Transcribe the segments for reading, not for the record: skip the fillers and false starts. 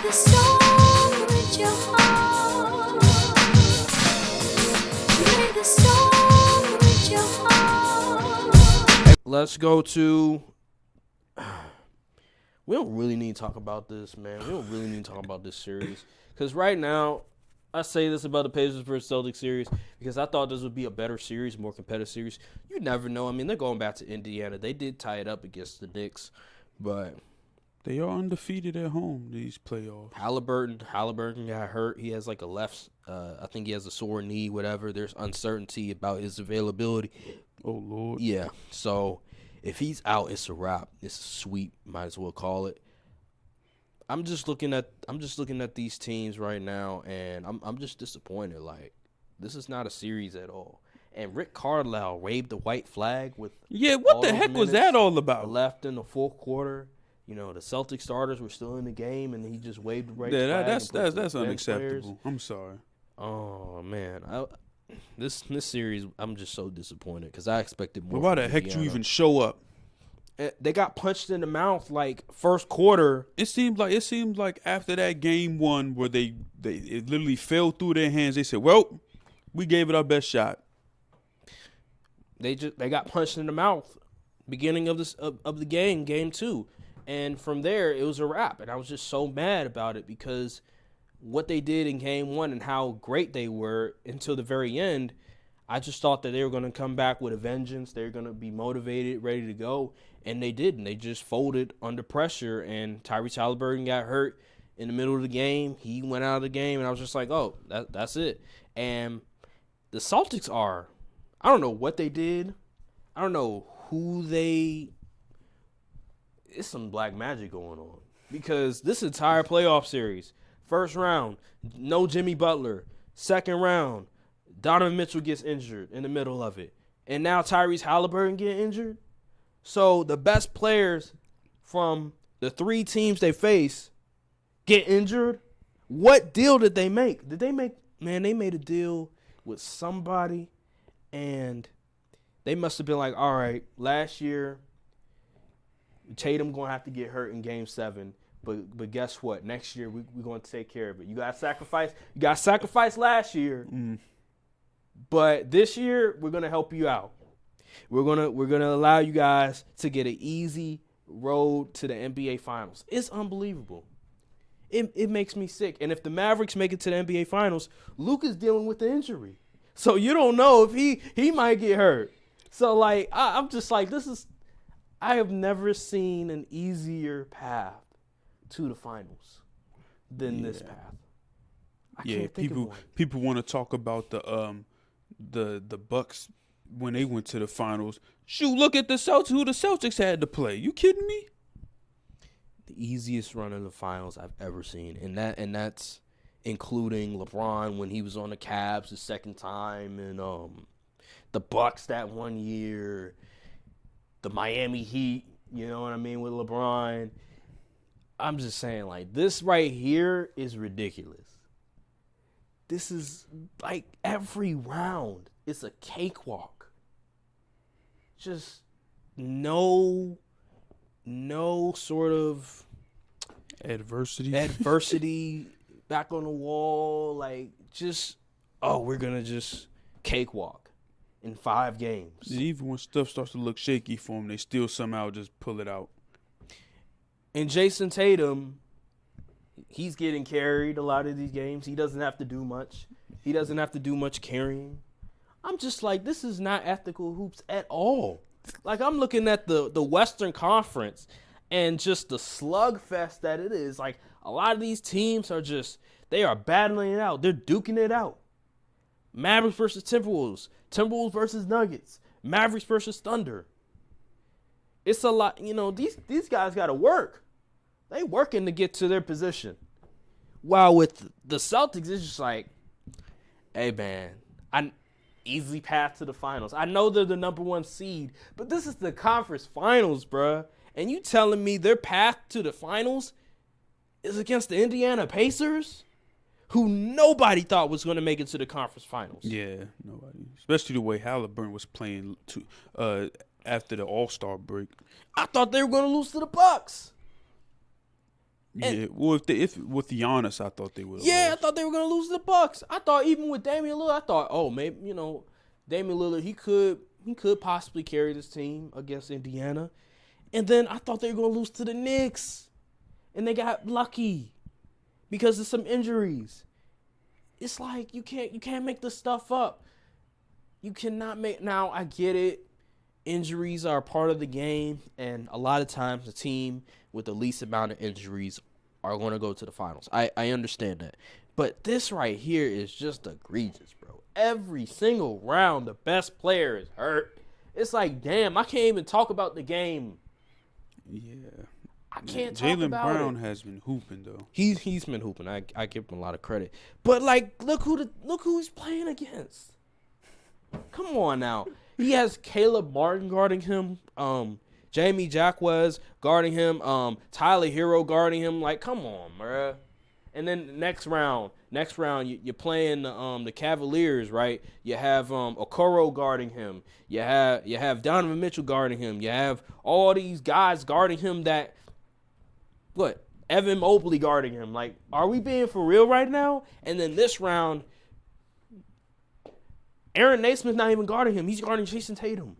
the song with your heart. Play the song with your heart. Let's go to. We don't really need to talk about this, man. We don't really need to talk about this series. Because right now, I say this about the Pacers versus Celtics series because I thought this would be a better series, more competitive series. You never know. I mean, they're going back to Indiana. They did tie it up against the Knicks, but they are undefeated at home these playoffs. Haliburton got hurt. He has like a left. I think he has a sore knee. Whatever. There's uncertainty about his availability. Oh Lord. Yeah. So if he's out, it's a wrap. It's a sweep. Might as well call it. I'm just looking at these teams right now, and I'm just disappointed. Like, this is not a series at all. And Rick Carlisle waved the white flag with what the heck was that all about? Left in the fourth quarter. You know, the Celtic starters were still in the game, and he just waved the white flag. That's unacceptable. I'm sorry. Oh man, this series I'm just so disappointed because I expected more. But why the heck you even show up? They got punched in the mouth like first quarter. It seemed like after that game one where it literally fell through their hands. They said, "Well, we gave it our best shot." They got punched in the mouth beginning of the game two, and from there it was a wrap. And I was just so mad about it because what they did in game one and how great they were until the very end. I just thought that they were going to come back with a vengeance. They were going to be motivated, ready to go, and they didn't. They just folded under pressure, and Tyrese Haliburton got hurt in the middle of the game. He went out of the game, and I was just like, oh, that's it. And the Celtics I don't know what they did. I don't know it's some black magic going on because this entire playoff series, first round, no Jimmy Butler, second round, Donovan Mitchell gets injured in the middle of it. And now Tyrese Haliburton get injured. So the best players from the three teams they face get injured. What deal did they make? They made a deal with somebody, and they must have been like, all right, last year, Tatum going to have to get hurt in game 7. But guess what? Next year, we're going to take care of it. You got sacrifice. You got sacrifice last year. But this year, we're gonna help you out. We're gonna allow you guys to get an easy road to the NBA Finals. It's unbelievable. It makes me sick. And if the Mavericks make it to the NBA Finals, Luke is dealing with the injury, so you don't know if he might get hurt. So like I'm just like I have never seen an easier path to the finals than this path. I can't think of one. People want to talk about the Bucks when they went to the finals. Shoot, look at the Celtics. Who the Celtics had to play? You kidding me? The easiest run in the finals I've ever seen, and that's including LeBron when he was on the Cavs the second time, and the Bucks that one year, the Miami Heat. You know what I mean with LeBron. I'm just saying, like, this right here is ridiculous. This is like every round. It's a cakewalk. Just no sort of adversity back on the wall. Like, just, we're going to just cakewalk in 5 games. Even when stuff starts to look shaky for them, they still somehow just pull it out. And Jayson Tatum, he's getting carried a lot of these games. He doesn't have to do much. He doesn't have to do much carrying. I'm just like, this is not ethical hoops at all. Like, I'm looking at the Western Conference and just the slugfest that it is. Like, a lot of these teams they are battling it out. They're duking it out. Mavericks versus Timberwolves. Timberwolves versus Nuggets. Mavericks versus Thunder. It's a lot. You know, these guys got to work. They working to get to their position. While with the Celtics, it's just like, hey, man, easy path to the finals. I know they're the number 1 seed, but this is the conference finals, bruh. And you telling me their path to the finals is against the Indiana Pacers, who nobody thought was going to make it to the conference finals. Yeah, nobody. Especially the way Haliburton was playing after the All-Star break. I thought they were going to lose to the Bucks. Yeah, well, if with Giannis, I thought they would. Yeah, I thought they were gonna lose to the Bucks. I thought even with Damian Lillard, I thought, oh, maybe Damian Lillard, he could possibly carry this team against Indiana, and then I thought they were gonna lose to the Knicks, and they got lucky because of some injuries. It's like you can't make this stuff up. You cannot make. Now I get it. Injuries are a part of the game, and a lot of times the team with the least amount of injuries are going to go to the finals. I understand that. But this right here is just egregious, bro. Every single round, the best player is hurt. It's like, damn, I can't even talk about the game. Yeah. I can't talk about Jaylen Brown it. has been hooping, though. He's been hooping. I give him a lot of credit. But, like, look who he's playing against. Come on now. He has Caleb Martin guarding him. Jamie Jacquez guarding him. Tyler Hero guarding him. Like, come on, bruh. And then next round, you're playing the Cavaliers, right? You have Okoro guarding him. You have Donovan Mitchell guarding him. You have all these guys guarding him that, what? Evan Mobley guarding him. Like, are we being for real right now? And then this round, Aaron Naismith's not even guarding him. He's guarding Jayson Tatum.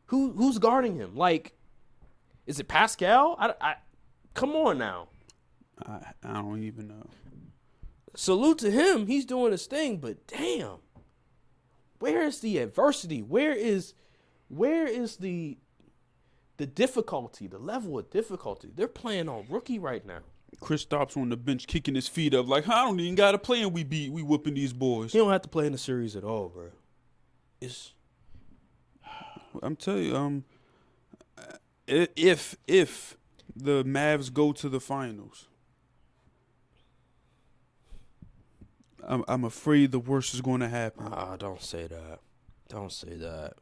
Who's guarding him? Like, is it Pascal? I come on now. I don't even know. Salute to him. He's doing his thing, but damn. Where is the adversity? Where is the difficulty, the level of difficulty? They're playing on rookie right now. Kristaps on the bench kicking his feet up like, I don't even got to play and we whooping these boys. He don't have to play in the series at all, bro. I'm telling you, if the Mavs go to the finals, I'm afraid the worst is going to happen. Don't say that. Don't say that.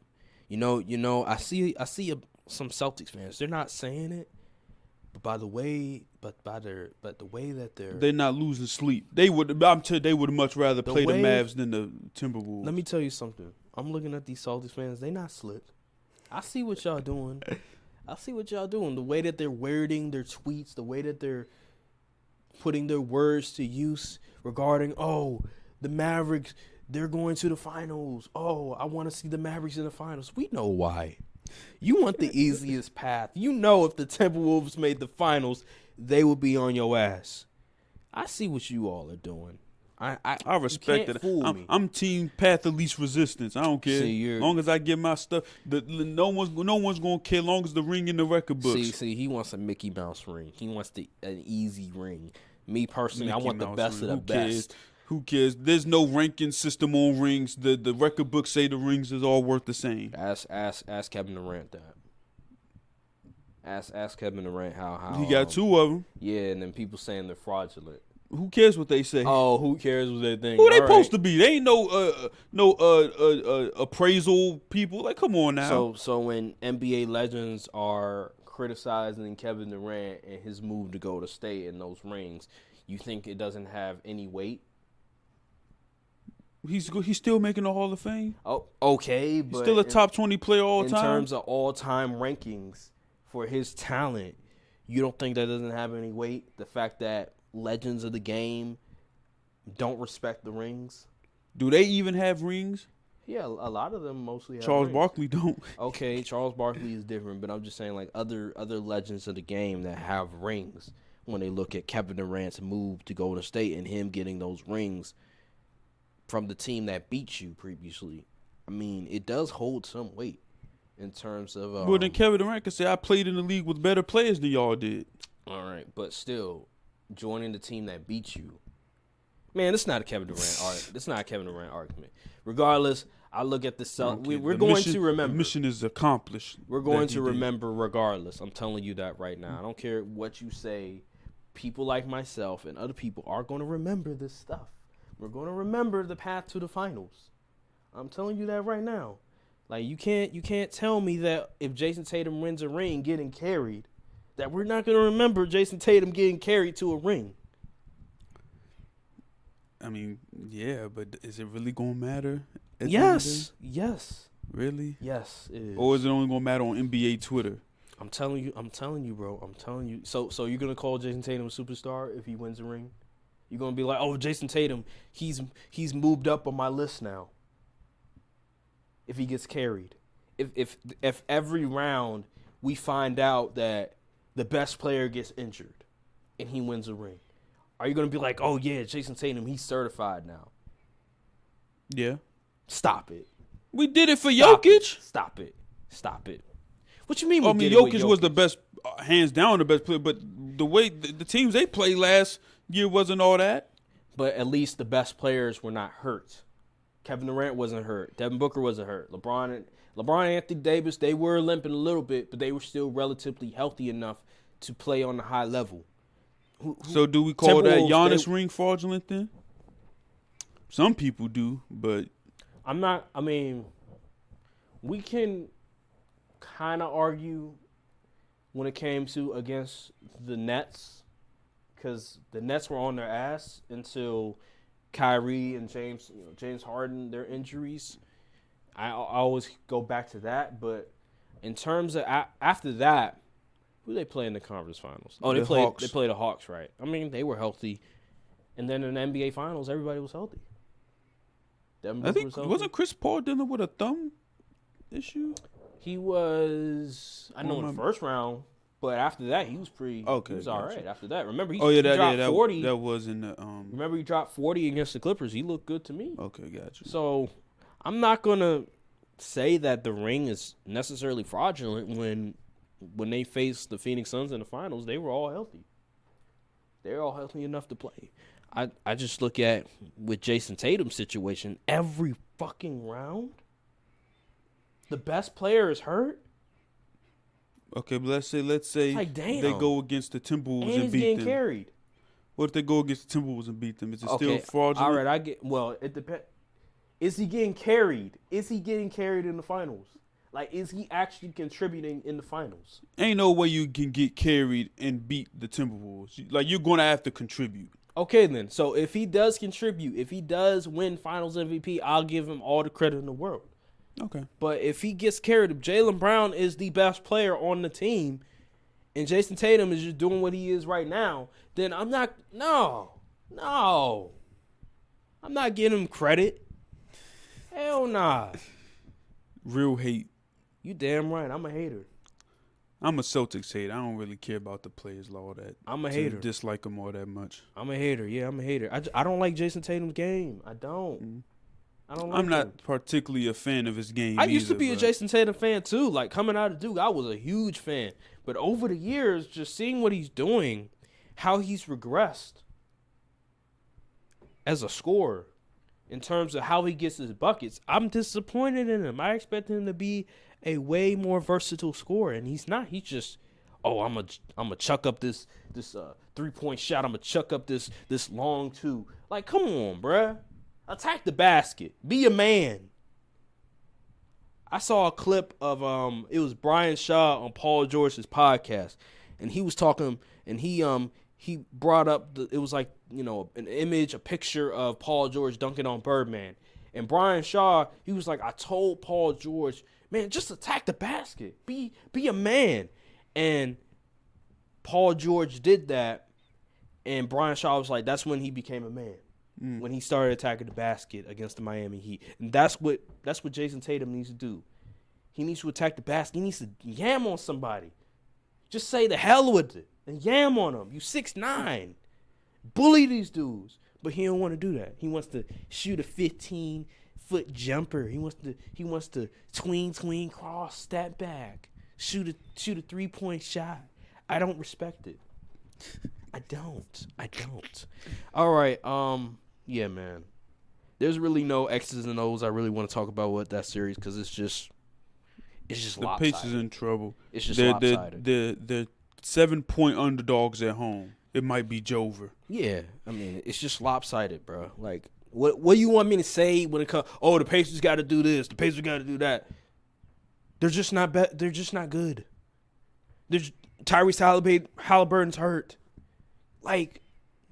You know. I see some Celtics fans. They're not saying it, but the way that they're not losing sleep. They would much rather play the Mavs than the Timberwolves. Let me tell you something. I'm looking at these Celtics fans. They not slick. I see what y'all doing. The way that they're wording their tweets, the way that they're putting their words to use regarding, the Mavericks, they're going to the finals. Oh, I want to see the Mavericks in the finals. We know why. You want the easiest path. You know if the Timberwolves made the finals, they would be on your ass. I see what you all are doing. I respect it. I'm team path of least resistance. I don't care. As long as I get my stuff, no one's gonna care. As long as the ring in the record books. See, he wants a Mickey Mouse ring. He wants an easy ring. Me personally, I want the best of the best. Who cares? There's no ranking system on rings. The record books say the rings is all worth the same. Ask Kevin Durant that. Ask Kevin Durant how he got two of them. Yeah, and then people saying they're fraudulent. Who cares what they say? Oh, who cares what they think? Who they supposed to be? They ain't no appraisal people. Like, come on now. So when NBA legends are criticizing Kevin Durant and his move to go to state in those rings, you think it doesn't have any weight? He's still making the Hall of Fame. Oh, okay, but he's still a top 20 player all time. In terms of all-time rankings for his talent, you don't think that doesn't have any weight? The fact that legends of the game don't respect the rings? Do they even have rings? Yeah, a lot of them mostly have Charles rings. Barkley don't. Okay, Charles Barkley is different, but I'm just saying like other legends of the game that have rings, when they look at Kevin Durant's move to Golden State and him getting those rings from the team that beat you previously, I mean, it does hold some weight in terms of well, then Kevin Durant could say, I played in the league with better players than y'all did. All right, but still, joining the team that beat you, man, it's not a Kevin Durant It's not a Kevin Durant argument. Regardless, I look at the Celtics. We're going to remember. The mission is accomplished. We're going to remember regardless. I'm telling you that right now. I don't care what you say. People like myself and other people are going to remember this stuff. We're going to remember the path to the finals. I'm telling you that right now. Like, you can't tell me that if Jayson Tatum wins a ring getting carried, that we're not going to remember Jayson Tatum getting carried to a ring. I mean, yeah, but is it really going to matter? Yes. Really? Yes, it is. Or is it only going to matter on NBA Twitter? I'm telling you, bro. I'm telling you. So you're gonna call Jayson Tatum a superstar if he wins the ring? You're gonna be like, oh, Jayson Tatum, he's moved up on my list now. If he gets carried, if every round we find out that the best player gets injured and he wins a ring, are you gonna be like, oh yeah, Jayson Tatum, he's certified now? Yeah. Stop it. We did it for Jokic. Stop it. What you mean? Jokic was the best, hands down the best player. But the way the teams they played last year wasn't all that. But at least the best players were not hurt. Kevin Durant wasn't hurt. Devin Booker wasn't hurt. LeBron and Anthony Davis, they were limping a little bit, but they were still relatively healthy enough to play on a high level. So do we call that Giannis ring fraudulent then? Some people do, but I'm not. I mean, we can kind of argue when it came to against the Nets, because the Nets were on their ass until Kyrie and James Harden, their injuries. I always go back to that, but in terms of after that, who they play in the conference finals? Oh, they played the Hawks, right? I mean, they were healthy, and then in the NBA finals, everybody was healthy. I think wasn't Chris Paul dealing with a thumb issue? He was, I know, in the first round, but after that, he was pretty. Okay, he was all right. After that, remember he dropped 40. That was in the. Remember he dropped 40 against the Clippers. He looked good to me. Okay, gotcha. So I'm not gonna say that the ring is necessarily fraudulent when they faced the Phoenix Suns in the finals. They were all healthy. They were all healthy enough to play. I just look at with Jayson Tatum's situation, every fucking round, the best player is hurt. Okay, but let's say like, they go against the Timberwolves and beat them. And he's getting carried. What if they go against the Timberwolves and beat them? Is it still fraudulent? All right, it depends. Is he getting carried? Is he getting carried in the finals? Like, is he actually contributing in the finals? Ain't no way you can get carried and beat the Timberwolves. Like, you're going to have to contribute. Okay, then. So if he does contribute, if he does win Finals MVP, I'll give him all the credit in the world. Okay. But if he gets carried, if Jaylen Brown is the best player on the team and Jayson Tatum is just doing what he is right now, then I'm not – no. I'm not giving him credit. Hell nah. Real hate. You damn right. I'm a hater. I'm a Celtics hater. I don't really care about the players all that. I'm a hater. Dislike them all that much. I'm a hater. Yeah, I'm a hater. I don't like Jayson Tatum's game. I don't. Mm-hmm. I don't like I'm not particularly a fan of his game. I used to be a Jayson Tatum fan too. Like, coming out of Duke, I was a huge fan. But over the years, just seeing what he's doing, how he's regressed as a scorer in terms of how he gets his buckets, I'm disappointed in him. I expect him to be a way more versatile scorer, and he's not. He's just, I'm a chuck up this 3-point shot. I'm gonna chuck up this long two. Like, come on, bruh. Attack the basket. Be a man. I saw a clip of it was Brian Shaw on Paul George's podcast, and he was talking, and he brought up it was like, an image, a picture of Paul George dunking on Birdman, and Brian Shaw, he was like, I told Paul George, man, just attack the basket. Be a man. And Paul George did that, and Brian Shaw was like, that's when he became a man. When he started attacking the basket against the Miami Heat. And that's what Jayson Tatum needs to do. He needs to attack the basket. He needs to yam on somebody. Just say the hell with it and yam on them. You 6'9". Bully these dudes. But he don't want to do that. He wants to shoot a 15-foot jumper. He wants to tween, cross, step back, shoot a 3-point shot. I don't respect it. I don't. All right. Yeah, man. There's really no X's and O's I really want to talk about with that series because it's just the lopsided. Pacers in trouble. It's just lopsided. They're 7-point underdogs at home. It might be Jover. Yeah, I mean, it's just lopsided, bro. Like, what do you want me to say when it comes? Oh, the Pacers got to do this. The Pacers got to do that. They're just not. They're just not good. Tyrese Haliburton's hurt. Like,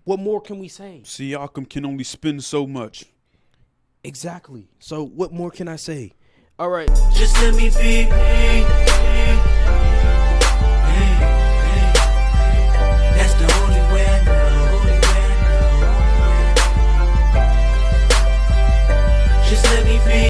what more can we say? Siakam can only spin so much. Exactly. So what more can I say? All right. Just let me be me.